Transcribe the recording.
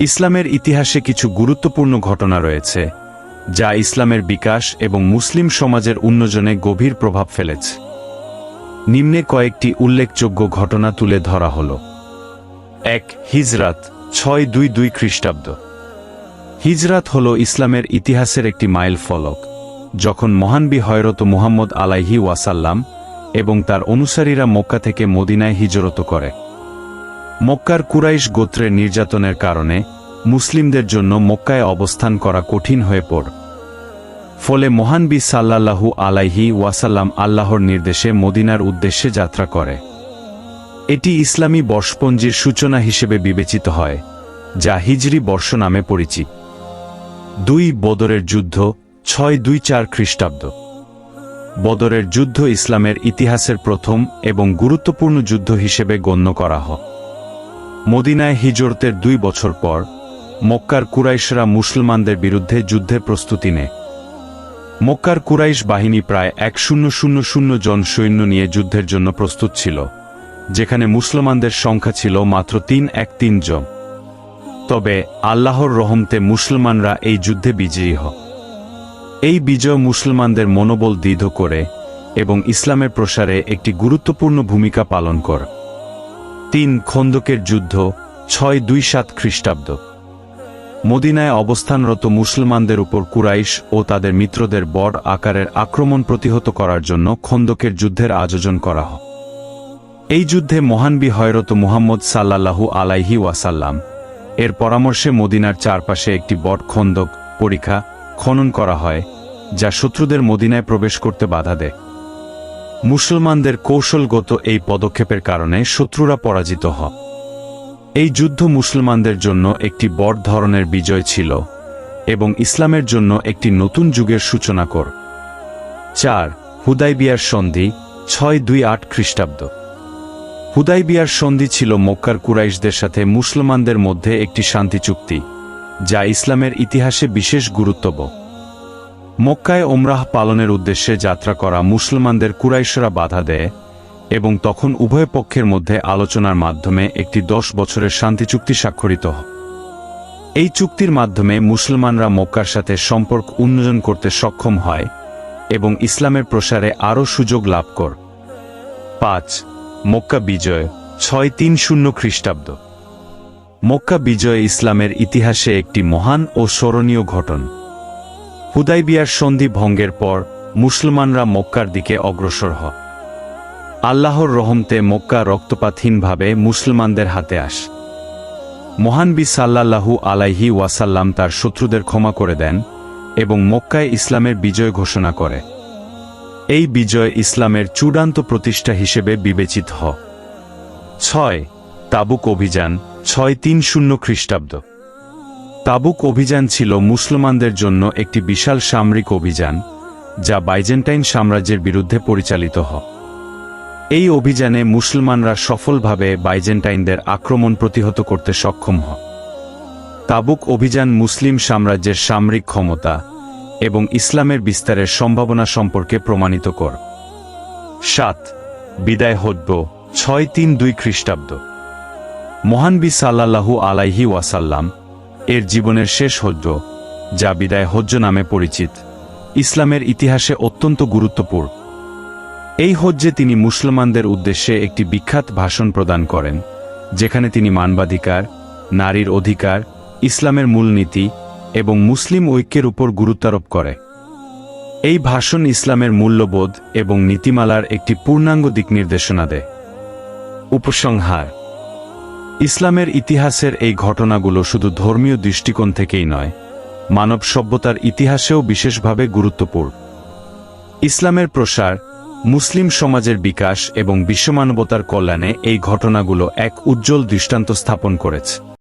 ইসলামের ইতিহাসে কিছু গুরুত্বপূর্ণ ঘটনা রয়েছে যা ইসলামের বিকাশ এবং মুসলিম সমাজের উন্নয়নে গভীর প্রভাব ফেলেছে। নিম্নে কয়েকটি উল্লেখযোগ্য ঘটনা তুলে ধরা হল। ১. হিজরাত ৬২২ খ্রিস্টাব্দ। হিজরাত হল ইসলামের ইতিহাসের একটি মাইল ফলক, যখন মহানবী হযরত মুহাম্মদ আলাইহি ওয়াসাল্লাম এবং তার অনুসারীরা মক্কা থেকে মদিনায় হিজরত করে। মক্কার কুরাইশ গোত্রের নির্যাতনের কারণে মুসলিমদের জন্য মক্কায় অবস্থান করা কঠিন হয়ে পড়ে। ফলে মহানবী সাল্লাল্লাহু আলাইহি ওয়াসাল্লাম আল্লাহর নির্দেশে মদিনার উদ্দেশ্যে যাত্রা করে। এটি ইসলামী বর্ষপঞ্জির সূচনা হিসেবে বিবেচিত হয়, যা হিজরি বর্ষ নামে পরিচিত। ২. বদরের যুদ্ধ ৬২৪ খ্রিস্টাব্দ। বদরের যুদ্ধ ইসলামের ইতিহাসের প্রথম এবং গুরুত্বপূর্ণ যুদ্ধ হিসেবে গণ্য করা হয়। মদিনায় হিজরতের ২ বছর পর মক্কার কুরাইশরা মুসলমানদের বিরুদ্ধে যুদ্ধের প্রস্তুতি নেয়। মক্কার কুরাইশ বাহিনী প্রায় ১,০০০ জন সৈন্য নিয়ে যুদ্ধের জন্য প্রস্তুত ছিল, যেখানে মুসলমানদের সংখ্যা ছিল মাত্র ৩১৩ জন। তবে আল্লাহর রহমতে মুসলমানরা এই যুদ্ধে বিজয়ী হয়। এই বিজয় মুসলমানদের মনোবল দৃঢ় করে এবং ইসলামের প্রসারে একটি গুরুত্বপূর্ণ ভূমিকা পালন করে। ৩. খন্দকের যুদ্ধ ৬২৭ খ্রিস্টাব্দ। মদিনায় অবস্থানরত মুসলমানদের উপর কুরাইশ ও তাদের মিত্রদের বড় আকারের আক্রমণ প্রতিহত করার জন্য খন্দকের যুদ্ধের আয়োজন করা হয়। এই যুদ্ধে মহানবী হযরত মুহাম্মদ সাল্লাল্লাহু আলাইহি ওয়াসাল্লাম এর পরামর্শে মদিনার চারপাশে একটি বড় খন্দক পরিখা খনন করা হয়, যা শত্রুদের মদিনায় প্রবেশ করতে বাধা দেয়। মুসলমানদের কৌশলগত এই পদক্ষেপের কারণে শত্রুরা পরাজিত হয়। এই যুদ্ধ মুসলমানদের জন্য একটি বড় ধরনের বিজয় ছিল এবং ইসলামের জন্য একটি নতুন যুগের সূচনা করে। ৪. হুদাইবিয়ার সন্ধি ৬২৮ খ্রিস্টাব্দ। হুদাইবিয়ার সন্ধি ছিল মক্কার কুরাইশদের সাথে মুসলমানদের মধ্যে একটি শান্তি চুক্তি, যা ইসলামের ইতিহাসে বিশেষ গুরুত্বপূর্ণ। মক্কায় ওমরাহ পালনের উদ্দেশ্যে যাত্রা করা মুসলমানদের কুরাইশরা বাধা দেয় এবং তখন উভয় পক্ষের মধ্যে আলোচনার মাধ্যমে একটি ১০ বছরের শান্তি চুক্তি স্বাক্ষরিত হয়। এই চুক্তির মাধ্যমে মুসলমানরা মক্কার সাথে সম্পর্ক উন্নয়ন করতে সক্ষম হয় এবং ইসলামের প্রসারে আরও সুযোগ লাভ করে। ৫. মক্কা বিজয় ৬৩০ খ্রিস্টাব্দ। মক্কা বিজয় ইসলামের ইতিহাসে একটি মহান ও স্মরণীয় ঘটনা। হুদাইবিয়ার সন্ধি ভঙ্গের পর মুসলমানরা মক্কার দিকে অগ্রসর হয়। আল্লাহর রহমতে মক্কা রক্তপাতহীনভাবে মুসলমানদের হাতে আসে। মহানবী সাল্লাল্লাহু আলাইহি ওয়াসাল্লাম তার শত্রুদের ক্ষমা করে দেন এবং মক্কায় ইসলামের বিজয় ঘোষণা করে। এই বিজয় ইসলামের চূড়ান্ত প্রতিষ্ঠা হিসেবে বিবেচিত হয়। ৬. তাবুক অভিযান ৬৩০ খ্রিস্টাব্দ। তাবুক অভিযান ছিল মুসলমানদের জন্য একটি বিশাল সামরিক অভিযান, যা বাইজেন্টাইন সাম্রাজ্যের বিরুদ্ধে পরিচালিত হয়। এই অভিযানে মুসলমানরা সফলভাবে বাইজেন্টাইনদের আক্রমণ প্রতিহত করতে সক্ষম হয়। তাবুক অভিযান মুসলিম সাম্রাজ্যের সামরিক ক্ষমতা এবং ইসলামের বিস্তারের সম্ভাবনা সম্পর্কে প্রমাণিত করে। ৭. বিদায় হজ্জ ৬৩২ খ্রিস্টাব্দ। মহানবী সাল্লাল্লাহু আলাইহি ওয়াসাল্লাম এর জীবনের শেষ হজ্জ, যা বিদায় হজ্জ নামে পরিচিত, ইসলামের ইতিহাসে অত্যন্ত গুরুত্বপূর্ণ। এই হজ্জে তিনি মুসলমানদের উদ্দেশ্যে একটি বিখ্যাত ভাষণ প্রদান করেন, যেখানে তিনি মানবাধিকার, নারীর অধিকার, ইসলামের মূলনীতি এবং মুসলিম ঐক্যের উপর গুরুত্বারোপ করে। এই ভাষণ ইসলামের মূল্যবোধ এবং নীতিমালার একটি পূর্ণাঙ্গ দিক নির্দেশনা দেয়। উপসংহার: ইসলামের ইতিহাসের এই ঘটনাগুলো শুধু ধর্মীয় দৃষ্টিকোণ থেকেই নয়, মানব সভ্যতার ইতিহাসেও বিশেষভাবে গুরুত্বপূর্ণ। ইসলামের প্রসার, মুসলিম সমাজের বিকাশ এবং বিশ্বমানবতার কল্যাণে এই ঘটনাগুলো এক উজ্জ্বল দৃষ্টান্ত স্থাপন করেছে।